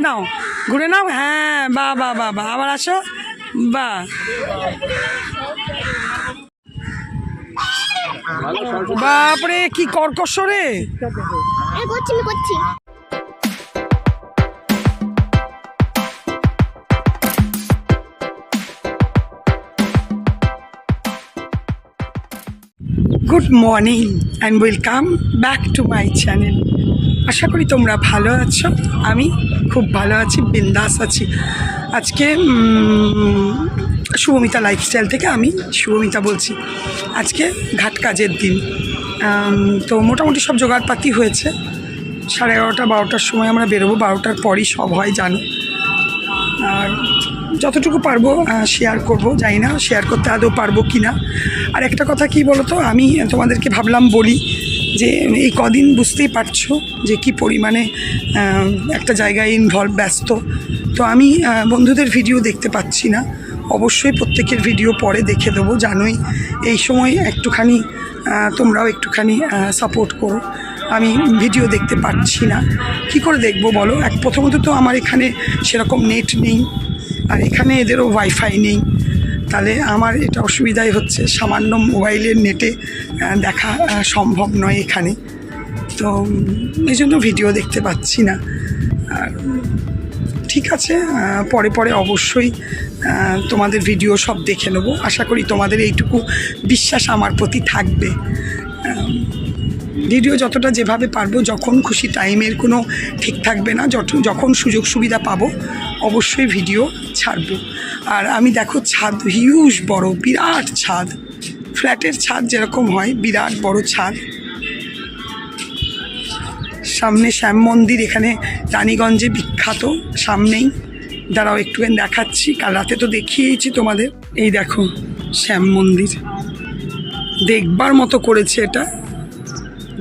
নাও, ঘুরে নাও। হ্যাঁ, বাহ বাহ বাহ বাহ, আবার আসো। বাহ, বাপরে কি কর্কশ রে। করছি good morning and welcome back to my channel. আশা করি তোমরা ভালো আছো। আমি খুব ভালো আছি, বিন্দাস আছি। আজকে শুভমিতা লাইফস্টাইল থেকে আমি শুভমিতা বলছি। আজকে ঘাট কাজের দিন, তো মোটামুটি সব জোগাড়পাতি হয়েছে। 11:30 12টার সময় আমরা বেরোবো, 12টার পরই সব হয় জানো। আর যতটুকু পারবো শেয়ার করব, জানি না শেয়ার করতে আদৌ পারবো কি না। আর একটা কথা কি বলো তো, আমি তোমাদেরকে ভাবলাম বলি যে এই কদিন বুঝতেই পারছো যে কি পরিমাণে একটা জায়গায় ব্যস্ত। তো আমি বন্ধুদের ভিডিও দেখতে পাচ্ছি না। অবশ্যই প্রত্যেকের ভিডিও পরে দেখে দেবো, জানোই এই সময় একটুখানি তোমরাও একটুখানি সাপোর্ট করো। আমি ভিডিও দেখতে পাচ্ছি না, কি করে দেখবো বলো। প্রথমত তো আমার এখানে সেরকম নেট নেই, আর এখানে এদেরও ওয়াইফাই নেই। তাহলে আমার এটা অসুবিধাই হচ্ছে, সামান্য মোবাইলের নেটে দেখা সম্ভব নয় এখানে। তো এই জন্য ভিডিও দেখতে পাচ্ছি না। আর ঠিক আছে, পরে পরে অবশ্যই তোমাদের ভিডিও সব দেখে নেবো। আশা করি তোমাদের এইটুকু বিশ্বাস আমার প্রতি থাকবে। ভিডিও যতটা যেভাবে পারবো, যখন খুশি, টাইমের কোনো ঠিক থাকবে না, যখন সুযোগ সুবিধা পাবো অবশ্যই ভিডিও ছাড়বো। আর আমি দেখো ছাদ হিউজ বড়, বিরাট ছাদ, ফ্ল্যাটের ছাদ যেরকম হয় বিরাট বড় ছাদ। সামনে শ্যাম মন্দির, এখানে রানীগঞ্জে বিখ্যাত, সামনেই। দাঁড়াও একটুখানি দেখাচ্ছি, কাল রাতে তো দেখিয়েছি তোমাদের। এই দেখো শ্যাম মন্দির, দেখবার মতো করেছে এটা।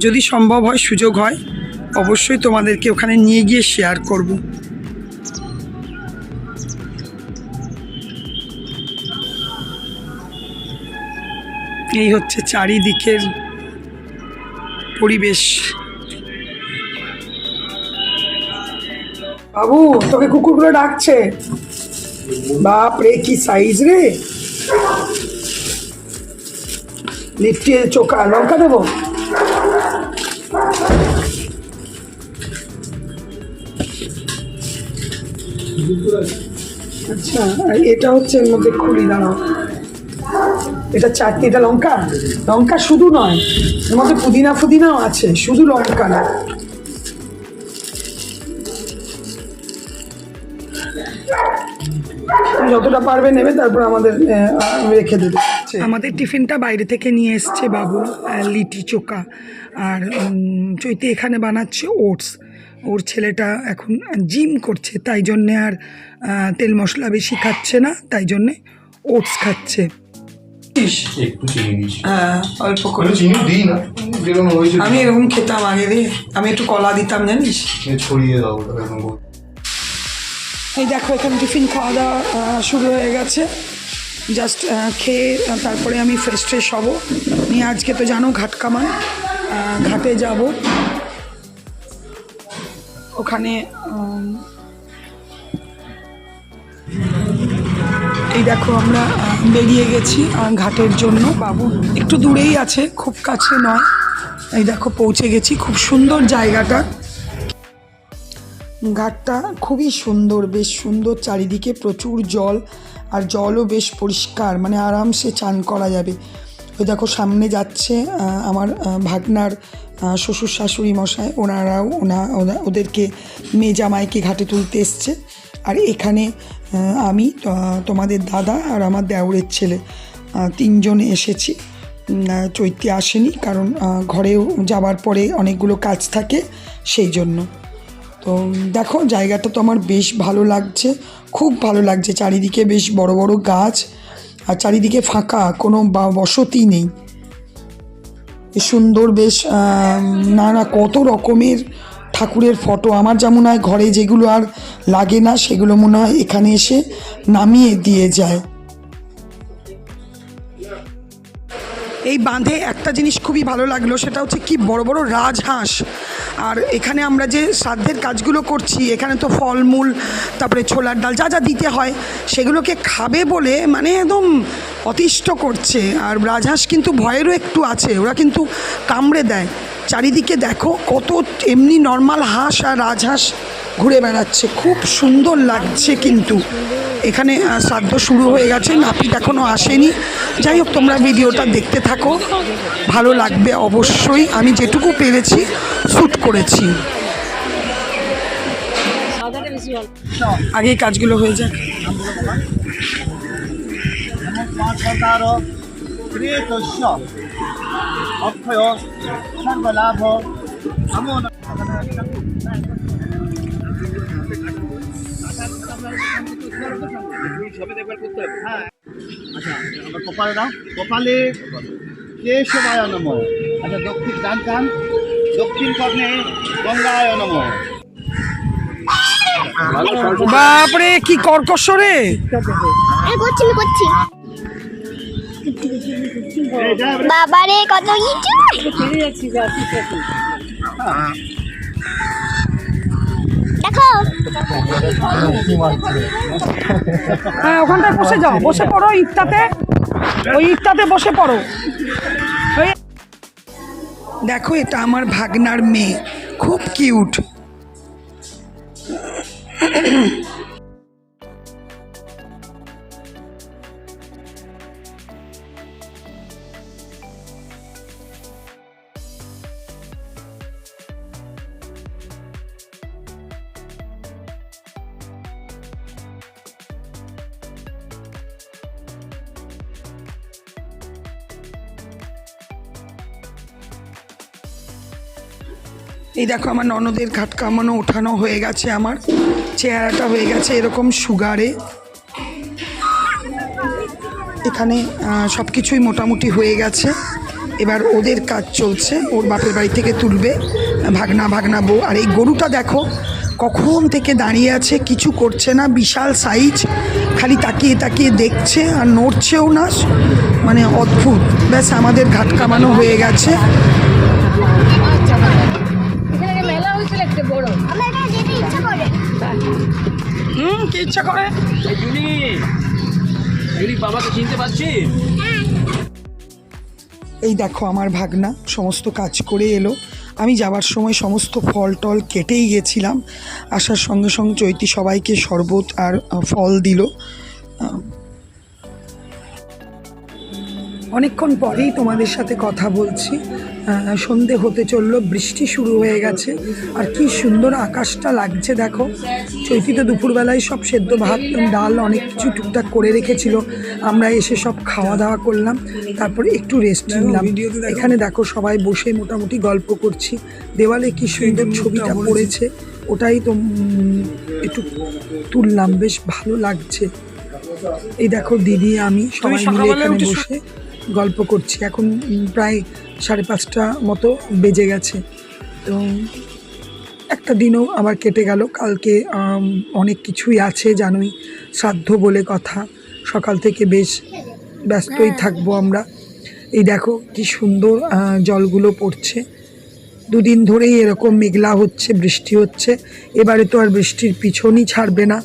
যদি সম্ভব হয়, সুযোগ হয়, অবশ্যই তোমাদেরকে ওখানে নিয়ে গিয়ে শেয়ার করব। এই হচ্ছে চারিদিকের পরিবেশ। বাবু, তোকে কুকুরগুলো ডাকছে। বাপ রে, কি সাইজ রে। লিফটে চোখা লঙ্কা দেবো। আচ্ছা, আর এটা হচ্ছে এর মধ্যে খুলি, দাঁড়াও। এটা চাটনি, এটা লঙ্কা। লঙ্কা শুধু নয়, এর মধ্যে পুদিনা ফুদিনাও আছে, শুধু লঙ্কা না। যতটা পারবে নেবে, তারপর আমাদের রেখে দেবে। আমাদের টিফিনটা বাইরে থেকে নিয়ে এসছে বাবু, লিটি চোখা। আর চৈতি এখানে বানাচ্ছে ওটস। ওর ছেলেটা এখন জিম করছে, তাই জন্যে আর তেল মশলা বেশি খাচ্ছে না, তাই জন্যে ওটস খাচ্ছে। হ্যাঁ, অল্প করে চিনি দিই না, আমি এরকম খেতাম আগে রে। আমি একটু কলা দিতাম, জানিস, ছড়িয়ে দাও। এই দেখো এখানে টিফিন খাওয়া দাওয়া শুরু হয়ে গেছে। জাস্ট খেয়ে তারপরে আমি ফ্রেশ হব নিয়ে। আজকে তো জানো ঘাট কামান, ঘাটে যাব। ওখানে এই দেখো আমরা বেরিয়ে গেছি ঘাটের জন্য। বাবু একটু দূরেই আছে, খুব কাছে নয়। এই দেখো পৌঁছে গেছি, খুব সুন্দর জায়গাটা। ঘাটটা খুবই সুন্দর, বেশ সুন্দর, চারিদিকে প্রচুর জল, আর জলও বেশ পরিষ্কার, মানে আরামসে চান করা যাবে। ওই দেখো সামনে যাচ্ছে আমার ভাগনার শ্বশুর শাশুড়ি মশাই, ওনারাও ওদেরকে মেয়ে জামাইকে ঘাটে তুলতে এসছে। আর এখানে আমি, তোমাদের দাদা আর আমার দেওরের ছেলে, 3 জন এসেছি। চৈতি আসেনি, কারণ ঘরেও যাবার পরে অনেকগুলো কাজ থাকে, সেই জন্য। তো দেখো জায়গাটা তো আমার বেশ ভালো লাগছে, খুব ভালো লাগছে। চারিদিকে বেশ বড় বড় গাছ, আর চারিদিকে ফাঁকা, কোনো বসতি নেই। সুন্দর বেশ, না কত রকমের ঠাকুরের ফটো। আমার যেমন হয় ঘরে যেগুলো আর লাগে না, সেগুলো মনে হয় এখানে এসে নামিয়ে দিয়ে যায়। এই বাঁধে একটা জিনিস খুবই ভালো লাগলো, সেটা হচ্ছে কি বড় বড় রাজহাঁস। আর এখানে আমরা যে শ্রাদ্ধের কাজগুলো করছি, এখানে তো ফলমূল, তারপরে ছোলার ডাল যা যা দিতে হয় সেগুলোকে খাবে বলে মানে একদম অতিষ্ঠ করছে। আর রাজহাঁস কিন্তু ভয়েরও একটু আছে, ওরা কিন্তু কামড়ে দেয়। চারিদিকে দেখো কত এমনি নর্মাল হাঁস আর রাজহাঁস ঘুরে বেড়াচ্ছে, খুব সুন্দর লাগছে। কিন্তু এখানে শ্রাদ্ধ শুরু হয়ে গেছে, নাপিত এখনও আসেনি। যাই হোক, তোমরা ভিডিওটা দেখতে থাকো, ভালো লাগবে অবশ্যই। আমি যেটুকু পেরেছি শ্যুট করেছি। আগে এই কাজগুলো হয়ে যাক। আচ্ছা, আমরা কপালে দাও। কপালে কেশবায় নমঃ। আচ্ছা, দক্ষিণ ডান কান, দক্ষিণ কর্ণে গঙ্গায় নমঃ। বাপরে কি কর্কশ রে! আমি করছি বাবারে কত কিছু। দেখো হ্যাঁ, ওখানটায় বসে যাও, বসে পড়ো ইটটাতে, ওই ইটটাতে বসে পড়ো। দেখো, এটা আমার ভাগনার মেয়ে, খুব কিউট। এই দেখো, আমার ননদের ঘাট কামানো ওঠানো হয়ে গেছে, আমার চেহারাটা হয়ে গেছে এরকম সুগারে। এখানে সব কিছুই মোটামুটি হয়ে গেছে, এবার ওদের কাজ চলছে। ওর বাপের বাড়ি থেকে তুলবে ভাগনা বউ। আর এই গরুটা দেখো কখন থেকে দাঁড়িয়ে আছে, কিছু করছে না, বিশাল সাইজ, খালি তাকিয়ে তাকিয়ে দেখছে আর নড়ছেও না, মানে অদ্ভুত। ব্যাস, আমাদের ঘাট কামানো হয়ে গেছে। কি ইচ্ছা করে? বাবাকে চিনতে পারছি। এই দেখো, আমার ভাগনা সমস্ত কাজ করে এলো। আমি যাওয়ার সময় সমস্ত ফল টল কেটেই গেছিলাম। আসার সঙ্গে সঙ্গে চৈতি সবাইকে শরবত আর ফল দিল। অনেকক্ষণ পরেই তোমাদের সাথে কথা বলছি। সন্ধে হতে চললো, বৃষ্টি শুরু হয়ে গেছে, আর কি সুন্দর আকাশটা লাগছে দেখো। চৈতি তো দুপুরবেলায় সব সেদ্ধ ভাত ডাল অনেক কিছু টুকটাক করে রেখেছিল, আমরা এসে সব খাওয়া দাওয়া করলাম, তারপরে একটু রেস্ট নিলাম। এখানে দেখো সবাই বসে মোটামুটি গল্প করছি। দেওয়ালে কি সুন্দর ছবিটা পড়েছে, ওটাই তো একটু তুললাম, বেশ ভালো লাগছে। এই দেখো, দিদি আমি সবাই মিলে এখানে বসে গল্প করছি। এখন প্রায় 5:30 মতো বেজে গেছে। তো একটা দিনও আবার কেটে গেল। কালকে অনেক কিছুই আছে জানোই, শ্রাদ্ধ বলে কথা, সকাল থেকে বেশ ব্যস্তই থাকবো আমরা। এই দেখো কি সুন্দর জলগুলো পড়ছে। দুদিন ধরেই এরকম মেঘলা হচ্ছে, বৃষ্টি হচ্ছে। এবারে তো আর বৃষ্টির পিছনই ছাড়বে না।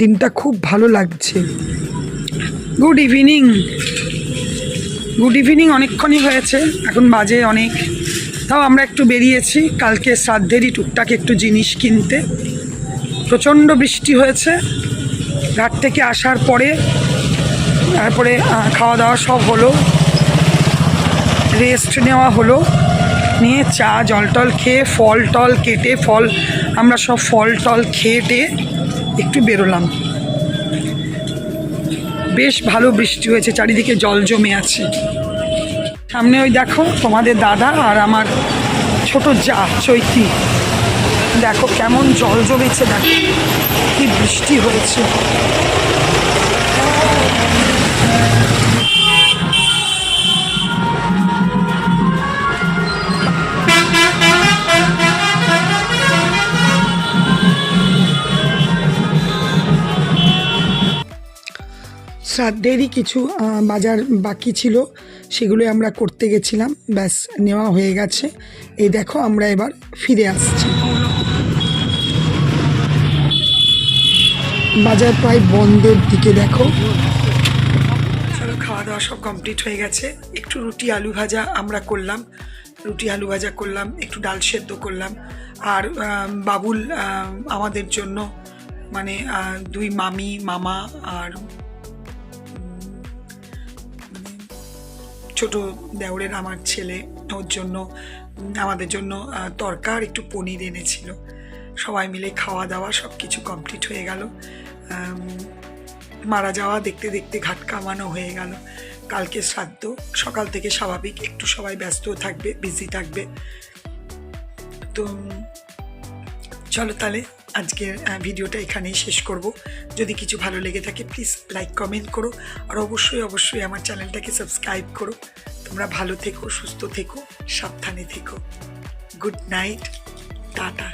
দিনটা খুব ভালো লাগছে। Good evening, good evening. অনেকক্ষণই হয়েছে, এখন বাজে অনেক। তাও আমরা একটু বেরিয়েছি কালকে শ্রাদ্ধেরই টুকটাক একটু জিনিস কিনতে। প্রচণ্ড বৃষ্টি হয়েছে। ঘাট থেকে আসার পরে তারপরে খাওয়া দাওয়া সব হলো, রেস্ট নেওয়া হলো, নিয়ে চা জল টল খেয়ে ফল টল কেটে আমরা সব ফল টল খেয়ে একটু বেরোলাম। বেশ ভালো বৃষ্টি হয়েছে, চারিদিকে জল জমে আছে। সামনে ওই দেখো তোমাদের দাদা আর আমার ছোট যা চৈতি, দেখো কেমন জল জমেছে, দেখো কি বৃষ্টি হয়েছে। শ্রাদ্ধেরই কিছু বাজার বাকি ছিল, সেগুলো আমরা করতে গেছিলাম, ব্যাস নেওয়া হয়ে গেছে। এই দেখো আমরা এবার ফিরে আসছি। বাজার প্রায় বন্ধের দিকে দেখো। চলো, খাওয়া দাওয়া সব কমপ্লিট হয়ে গেছে। একটু রুটি আলু ভাজা আমরা করলাম, রুটি আলু ভাজা করলাম, একটু ডাল সেদ্ধ করলাম। আর বাবুল আমাদের জন্য মানে দুই মামি মামা আর ছোট দেওরের আমার ছেলে, ওর জন্য আমাদের জন্য তরকা আর একটু পনির এনেছিল। সবাই মিলে খাওয়া দাওয়া সব কিছু কমপ্লিট হয়ে গেল। মারা যাওয়া দেখতে দেখতে ঘাট কামানো হয়ে গেল। কালকে শ্রাদ্ধ, সকাল থেকে স্বাভাবিক একটু সবাই ব্যস্ত থাকবে, বিজি থাকবে। তো চলো তাহলে আজকের ভিডিওটা এখানেই শেষ করব। যদি কিছু ভালো লেগে থাকে প্লিজ লাইক কমেন্ট করো, আর অবশ্যই অবশ্যই আমার চ্যানেলটাকে সাবস্ক্রাইব করো। তোমরা ভালো থেকো, সুস্থ থেকো, সাবধানে থেকো। Good night, tata.